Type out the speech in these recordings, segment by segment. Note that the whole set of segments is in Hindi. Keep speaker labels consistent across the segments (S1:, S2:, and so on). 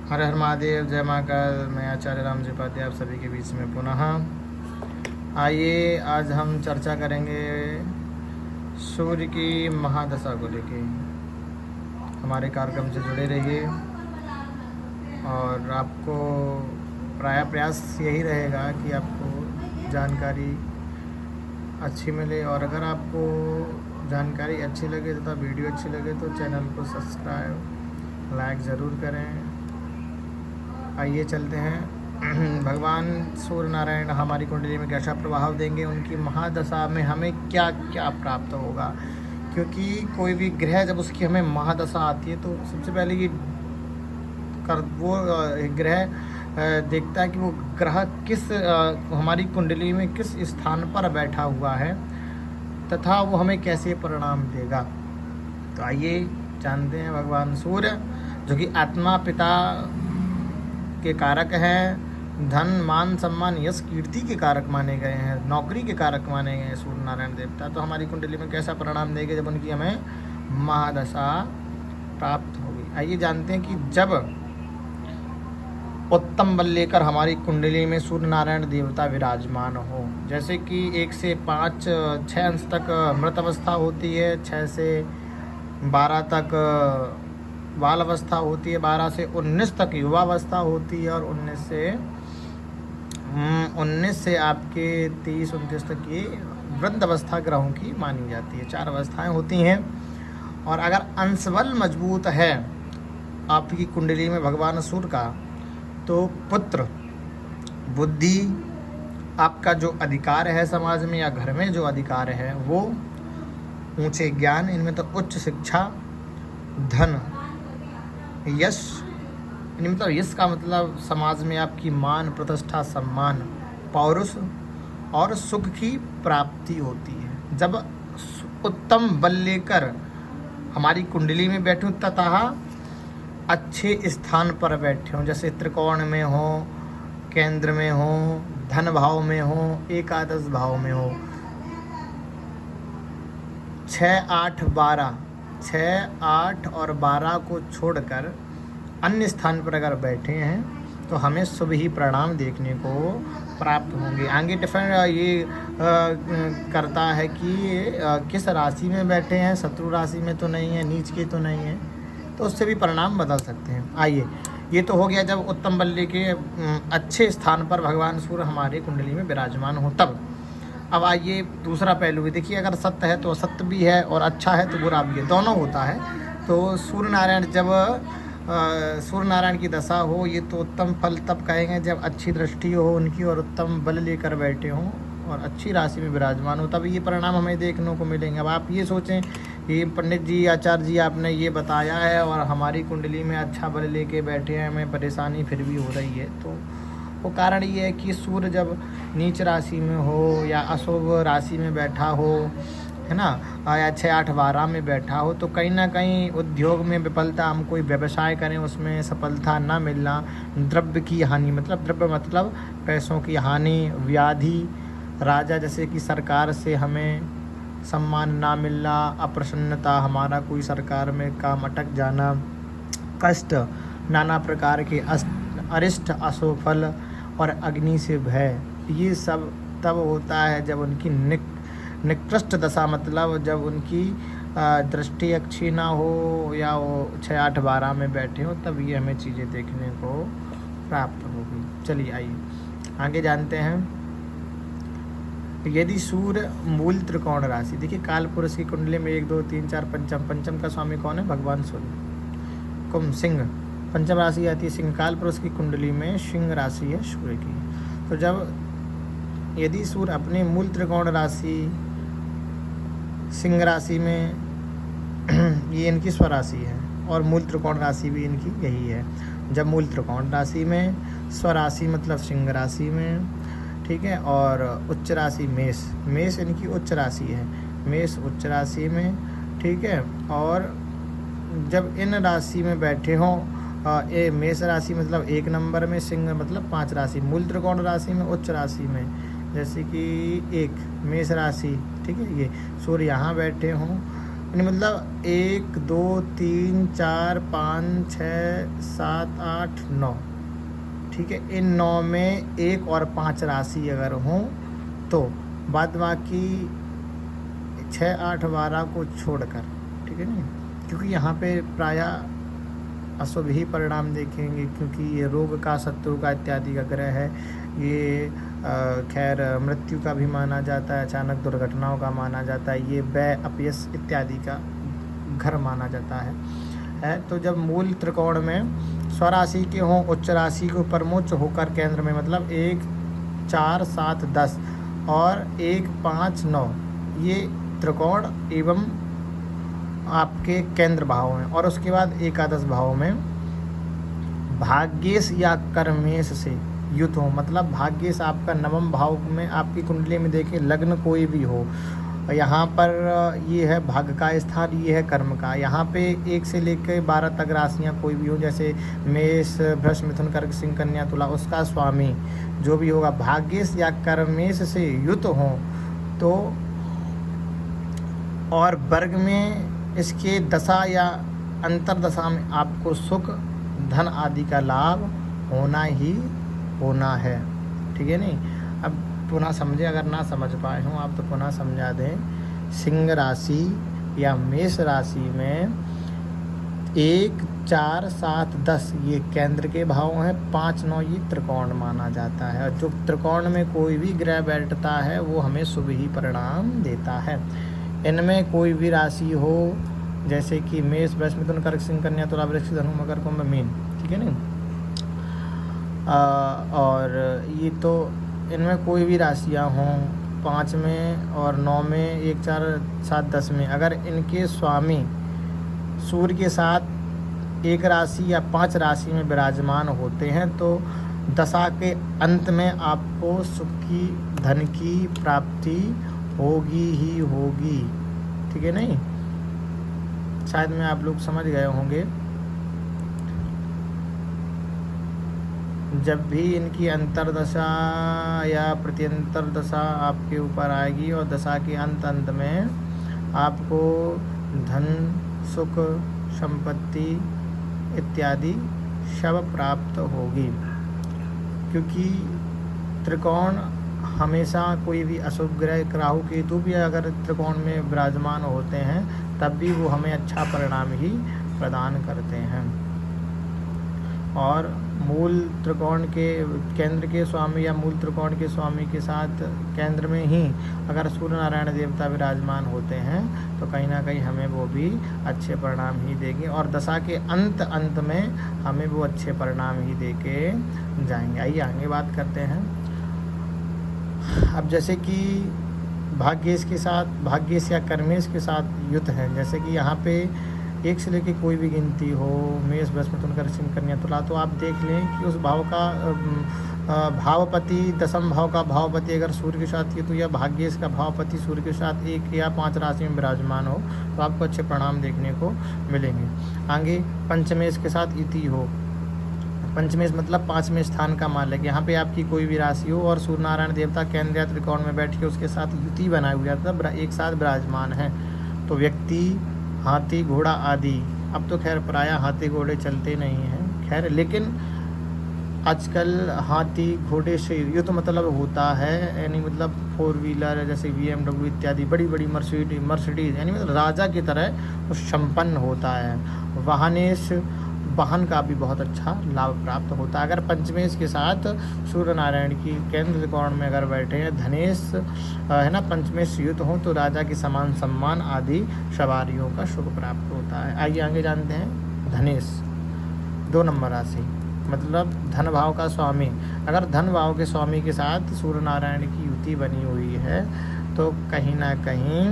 S1: हर हर महादेव, जय महाकाल। मैं आचार्य राम जी उपाध्याय आप सभी के बीच में पुनः। आइए आज हम चर्चा करेंगे सूर्य की महादशा को लेके। हमारे कार्यक्रम से जुड़े रहिए और आपको प्रयास यही रहेगा कि आपको जानकारी अच्छी मिले। और अगर आपको जानकारी अच्छी लगे तथा वीडियो अच्छी लगे तो चैनल को सब्सक्राइब लाइक ज़रूर करें। आइए चलते हैं। भगवान सूर्य नारायण हमारी कुंडली में कैसा प्रभाव देंगे, उनकी महादशा में हमें क्या क्या प्राप्त होगा। क्योंकि कोई भी ग्रह जब उसकी हमें महादशा आती है तो सबसे पहले ये वो ग्रह देखता है कि वो ग्रह किस हमारी कुंडली में किस स्थान पर बैठा हुआ है तथा वो हमें कैसे परिणाम देगा। तो आइए जानते हैं। भगवान सूर्य जो कि आत्मा पिता के कारक हैं, धन मान सम्मान यश कीर्ति के कारक माने गए हैं, नौकरी के कारक माने गए हैं सूर्य नारायण देवता। तो हमारी कुंडली में कैसा परिणाम देंगे जब उनकी हमें महादशा प्राप्त होगी। आइए जानते हैं कि जब उत्तम बल लेकर हमारी कुंडली में सूर्य नारायण देवता विराजमान हो, जैसे कि 1 से 5 6 अंश तक मृत अवस्था होती है, 6 से 12 तक बाल अवस्था होती है, 12 से 19 तक युवा अवस्था होती है और 19 से आपके 30-29 तक ये वृद्ध अवस्था ग्रहों की मानी जाती है। 4 अवस्थाएं होती हैं। और अगर अंशबल मजबूत है आपकी कुंडली में भगवान सूर्य का, तो पुत्र, बुद्धि, आपका जो अधिकार है समाज में या घर में जो अधिकार है वो, ऊंचे ज्ञान, इनमें तो उच्च शिक्षा, धन, यश, मतलब यश का मतलब समाज में आपकी मान प्रतिष्ठा सम्मान, पौरुष और सुख की प्राप्ति होती है। जब उत्तम बल लेकर हमारी कुंडली में बैठूं तथा अच्छे स्थान पर बैठे हों, जैसे त्रिकोण में हो, केंद्र में हो, धन भाव में हो, एकादश भाव में हो, 6, 8, 12, 6, 8 और 12 को छोड़कर अन्य स्थान पर अगर बैठे हैं तो हमें शुभ ही परिणाम देखने को प्राप्त होंगे। आगे डिफरेंट ये करता है कि किस राशि में बैठे हैं, शत्रु राशि में तो नहीं है, नीच के तो नहीं है, तो उससे भी परिणाम बदल सकते हैं। आइए, ये तो हो गया जब उत्तम बल लेके अच्छे स्थान पर भगवान सूर्य हमारे कुंडली में विराजमान हो तब। अब आइए दूसरा पहलू भी देखिए। अगर सत्य है तो असत्य भी है और अच्छा है तो बुरा भी है, दोनों होता है। तो सूर्य नारायण जब सूर्य नारायण की दशा हो, ये तो उत्तम फल तब कहेंगे जब अच्छी दृष्टि हो उनकी और उत्तम बल लेकर बैठे हों और अच्छी राशि में विराजमान हो, तब ये परिणाम हमें देखने को मिलेंगे। अब आप ये सोचें कि पंडित जी, आचार्य जी, आपने ये बताया है और हमारी कुंडली में अच्छा बल लेके बैठे हैं, हमें परेशानी फिर भी हो रही है। तो वो कारण ये है कि सूर्य जब नीच राशि में हो या अशुभ राशि में बैठा हो, है ना, या 6, 8, 12 में बैठा हो, तो कहीं ना कहीं उद्योग में विफलता, हम कोई व्यवसाय करें उसमें सफलता ना मिलना, द्रव्य की हानि, मतलब द्रव्य मतलब पैसों की हानि, व्याधि, राजा जैसे कि सरकार से हमें सम्मान ना मिलना, अप्रसन्नता, हमारा कोई सरकार में काम अटक जाना, कष्ट, नाना प्रकार के अरिष्ट, असफल और अग्नि से भय, ये सब तब होता है जब उनकी निकृष्ट दशा, मतलब जब उनकी दृष्टि अच्छी ना हो या वो 6, 8, 12 में बैठे हो, तब ये हमें चीज़ें देखने को प्राप्त होगी। चलिए आइए आगे जानते हैं। यदि सूर्य मूल त्रिकोण राशि, देखिए काल पुरुष की कुंडली में 1, 2, 3, 4 पंचम का स्वामी कौन है? भगवान सूर्य। कुंभ, सिंह, पंचम राशि आती है सिंह। काल पुरुष की कुंडली में सिंह राशि है सूर्य की। तो जब यदि सूर्य अपने मूल त्रिकोण राशि सिंह राशि में ये इनकी स्वराशि है और मूल त्रिकोण राशि भी इनकी यही है। जब मूल त्रिकोण राशि में, स्वराशि मतलब सिंह राशि में, ठीक है, और उच्च राशि मेष इनकी उच्च राशि है, मेष उच्च राशि में, ठीक है। और जब इन राशि में बैठे हों, ये मेष राशि मतलब 1 नंबर में, सिंह मतलब 5 राशि, मूल त्रिकोण राशि में, उच्च राशि में, जैसे कि 1 मेष राशि, ठीक है, ये सूर्य यहाँ बैठे हों यानी मतलब 1 2 3 4 5 6 7 8 9, ठीक है। इन 9 में 1 और 5 राशि अगर हों तो बाद बाकी 6 8 12 को छोड़कर, ठीक है ना, क्योंकि यहाँ पे प्रायः अशुभ ही परिणाम देखेंगे, क्योंकि ये रोग का, शत्रु का इत्यादि का ग्रह है। ये खैर मृत्यु का भी माना जाता है, अचानक दुर्घटनाओं का माना जाता है, ये व्यय अपयश इत्यादि का घर माना जाता है। तो जब मूल त्रिकोण में स्वराशि के हों, उच्च राशि को परमोच्च होकर केंद्र में, मतलब 1 4 7 10 और 1 5 9, ये त्रिकोण एवं आपके केंद्र भाव में, और उसके बाद एकादश भाव में भाग्येश या कर्मेश से युत हो, मतलब भाग्येश आपका नवम भाव में, आपकी कुंडली में देखिए लग्न कोई भी हो, यहाँ पर ये है भाग्य का स्थान, ये है कर्म का। यहाँ पे 1 से लेकर 12 तक राशियाँ कोई भी हो, जैसे मेष वृष मिथुन कर्क सिंह कन्या तुला, उसका स्वामी जो भी होगा भाग्येश या कर्मेश से युत हो तो, और वर्ग में इसके दशा या अंतरदशा में आपको सुख धन आदि का लाभ होना ही होना है, ठीक है नहीं। अब पुनः समझे, अगर ना समझ पाए हों आप तो पुनः समझा दें। सिंह राशि या मेष राशि में 1 4 7 10 ये केंद्र के भाव हैं, 5 9 ये त्रिकोण माना जाता है, और जो त्रिकोण में कोई भी ग्रह बैठता है वो हमें शुभ ही परिणाम देता है। इनमें कोई भी राशि हो, जैसे कि मेष वृष मिथुन कर्क सिंह कन्या तुला वृश्चिक धनु मकर कुंभ मीन, ठीक है नहीं, और ये तो इनमें कोई भी राशियाँ हों 5 में और 9 में 1 4 7 10 में, अगर इनके स्वामी सूर्य के साथ एक राशि या 5 राशि में विराजमान होते हैं तो दशा के अंत में आपको सुख की, धन की प्राप्ति होगी ही होगी, ठीक है नहीं। शायद में आप लोग समझ गए होंगे। जब भी इनकी अंतरदशा या प्रत्यंतर दशा आपके ऊपर आएगी और दशा के अंत में आपको धन सुख संपत्ति इत्यादि सब प्राप्त होगी, क्योंकि त्रिकोण हमेशा कोई भी अशुभ ग्रह राहु केतु भी अगर त्रिकोण में विराजमान होते हैं तब भी वो हमें अच्छा परिणाम ही प्रदान करते हैं। और मूल त्रिकोण के केंद्र के स्वामी या मूल त्रिकोण के स्वामी के साथ केंद्र में ही अगर सूर्य नारायण देवता विराजमान होते हैं तो कहीं ना कहीं हमें वो भी अच्छे परिणाम ही देंगे, और दशा के अंत में हमें वो अच्छे परिणाम ही दे के जाएंगे। आइए आगे बात करते हैं। अब जैसे कि भाग्येश के साथ, भाग्येश या कर्मेश के साथ युत है, जैसे कि यहाँ पे 1 से लेकर कोई भी गिनती हो, मेष वृष मिथुन कर्क सिंह कन्या तुला, तो आप देख लें कि उस भाव का भावपति, दशम भाव का भावपति अगर सूर्य के साथ युत हो या भाग्येश का भावपति सूर्य के साथ 1 या 5 राशि में विराजमान हो तो आपको अच्छे परिणाम देखने को मिलेंगे। आगे पंचमेश के साथ युति हो, पंचमेश मतलब 5वें स्थान का मालिक, यहाँ पे आपकी कोई भी राशि हो और सूर्य नारायण देवता केंद्र या त्रिकोण में बैठ के उसके साथ युति बनाए हुए मतलब एक साथ विराजमान है, तो व्यक्ति हाथी घोड़ा आदि, अब तो खैर प्रायः हाथी घोड़े चलते नहीं हैं खैर, लेकिन आजकल हाथी घोड़े से युद्ध मतलब होता है, यानी मतलब 4 व्हीलर जैसे BMW इत्यादि बड़ी बड़ी मर्सिडीज यानी मतलब राजा की तरह वो संपन्न होता है। वाहन का भी बहुत अच्छा लाभ प्राप्त होता है। अगर पंचमेश के साथ सूर्य नारायण की केंद्र त्रिकोण में अगर बैठे हैं, धनेश है ना, पंचमेश युद्ध हो तो राजा के समान सम्मान आदि सवारियों का सुख प्राप्त होता है। आइए आगे जानते हैं। धनेश 2 नंबर राशि मतलब धन भाव का स्वामी, अगर धन भाव के स्वामी के साथ सूर्य नारायण की युति बनी हुई है तो कहीं ना कहीं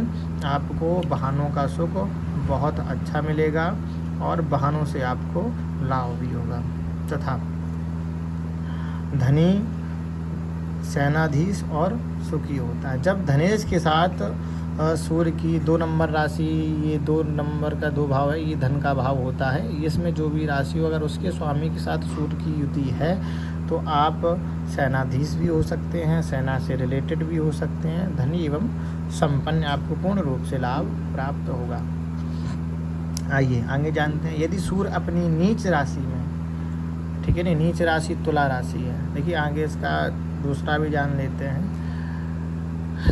S1: आपको वाहनों का सुख बहुत अच्छा मिलेगा और वाहनों से आपको लाभ भी होगा। तथा धनी सेनाधीश और सुखी होता है। जब धनेश के साथ सूर्य की 2 नंबर राशि, ये 2 नंबर का 2 भाव है, ये धन का भाव होता है, इसमें जो भी राशि हो अगर उसके स्वामी के साथ सूर्य की युति है तो आप सेनाधीश भी हो सकते हैं, सेना से रिलेटेड भी हो सकते हैं, धनी एवं संपन्न आपको पूर्ण रूप से लाभ प्राप्त होगा। आइए आगे जानते हैं। यदि सूर्य अपनी नीच राशि में, ठीक है नहीं, नीच राशि तुला राशि है। देखिए आगे इसका दूसरा भी जान लेते हैं।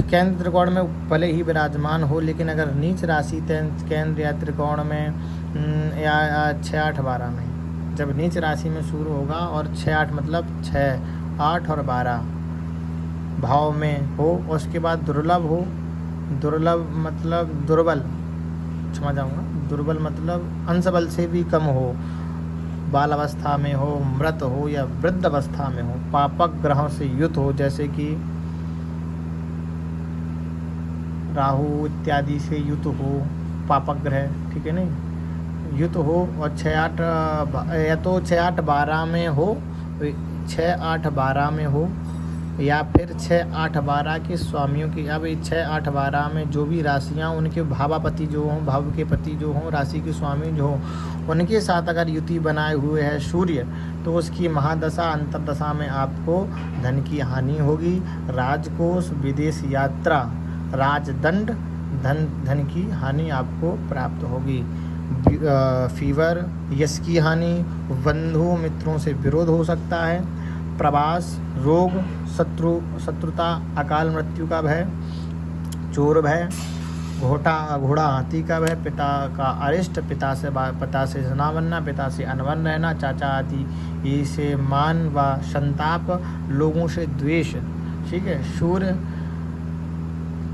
S1: केंद्र त्रिकोण में भले ही विराजमान हो, लेकिन अगर नीच राशि केंद्र या त्रिकोण में या 6, 8, 12 में, जब नीच राशि में सूर्य होगा और 6, 8 मतलब 6, 8 और 12 भाव में हो, उसके बाद दुर्लभ हो, दुर्लभ मतलब दुर्बल, क्षमा जाऊँगा, दुर्बल मतलब अंश बल से भी कम हो, बाल अवस्था में हो, मृत हो या वृद्ध अवस्था में हो, पापक ग्रहों से युत हो, जैसे कि राहु इत्यादि से युत हो, पापक ग्रह, ठीक है नहीं, युत हो और 6, 8 या तो 6, 8, 12 में हो, 6, 8, 12 में हो, या फिर 6, 8, 12 के स्वामियों की। अब 6, 8, 12 में जो भी राशियाँ उनके भावापति जो हों, भाव के पति जो हों, राशि के स्वामी जो हों, उनके साथ अगर युति बनाए हुए है सूर्य, तो उसकी महादशा अंतरदशा में आपको धन की हानि होगी, राजकोष, विदेश यात्रा, राजदंड, धन की हानि आपको प्राप्त होगी, फीवर, यश की हानि, बंधु मित्रों से विरोध हो सकता है, प्रवास, रोग, शत्रुता, अकाल मृत्यु का भय, चोर भय, घोड़ा हाथी का भय, पिता का अरिष्ट, पिता से जना बनना, पिता से अनबन रहना, चाचा आदि से मान व संताप, लोगों से द्वेष, ठीक है। सूर्य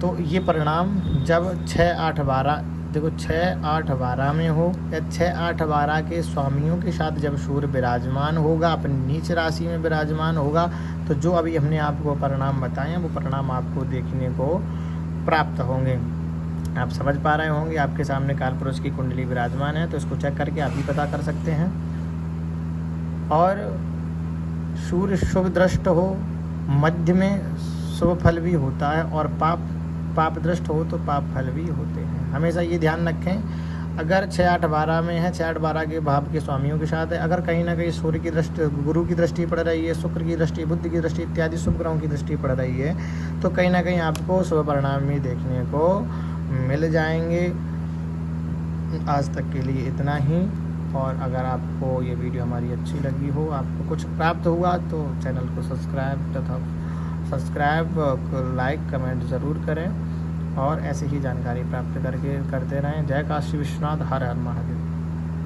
S1: तो ये परिणाम जब 6, 8, 12, देखो 6, 8, 12 में हो या 6, 8, 12 के स्वामियों के साथ जब सूर्य विराजमान होगा, अपनी नीच राशि में विराजमान होगा, तो जो अभी हमने आपको परिणाम बताए हैं वो परिणाम आपको देखने को प्राप्त होंगे। आप समझ पा रहे होंगे, आपके सामने कालपुरुष की कुंडली विराजमान है, तो इसको चेक करके आप भी पता कर सकते हैं। और सूर्य शुभ दृष्ट हो, मध्य में शुभ फल भी होता है, और पाप दृष्ट हो तो पाप फल भी होते हैं। हमेशा ये ध्यान रखें, अगर 6, 8, 12 में है, 6, 8, 12 के भाव के स्वामियों के साथ है, अगर कहीं ना कहीं सूर्य की दृष्टि, गुरु की दृष्टि पड़ रही है, शुक्र की दृष्टि, बुध की दृष्टि इत्यादि शुभ ग्रहों की दृष्टि पड़ रही है, तो कहीं ना कहीं आपको शुभ परिणाम भी देखने को मिल जाएंगे। आज तक के लिए इतना ही, और अगर आपको ये वीडियो हमारी अच्छी लगी हो, आपको कुछ प्राप्त हुआ, तो चैनल को सब्सक्राइब, लाइक, कमेंट ज़रूर करें, और ऐसे ही जानकारी प्राप्त करते रहें। जय काशी विश्वनाथ, हर हर महादेव।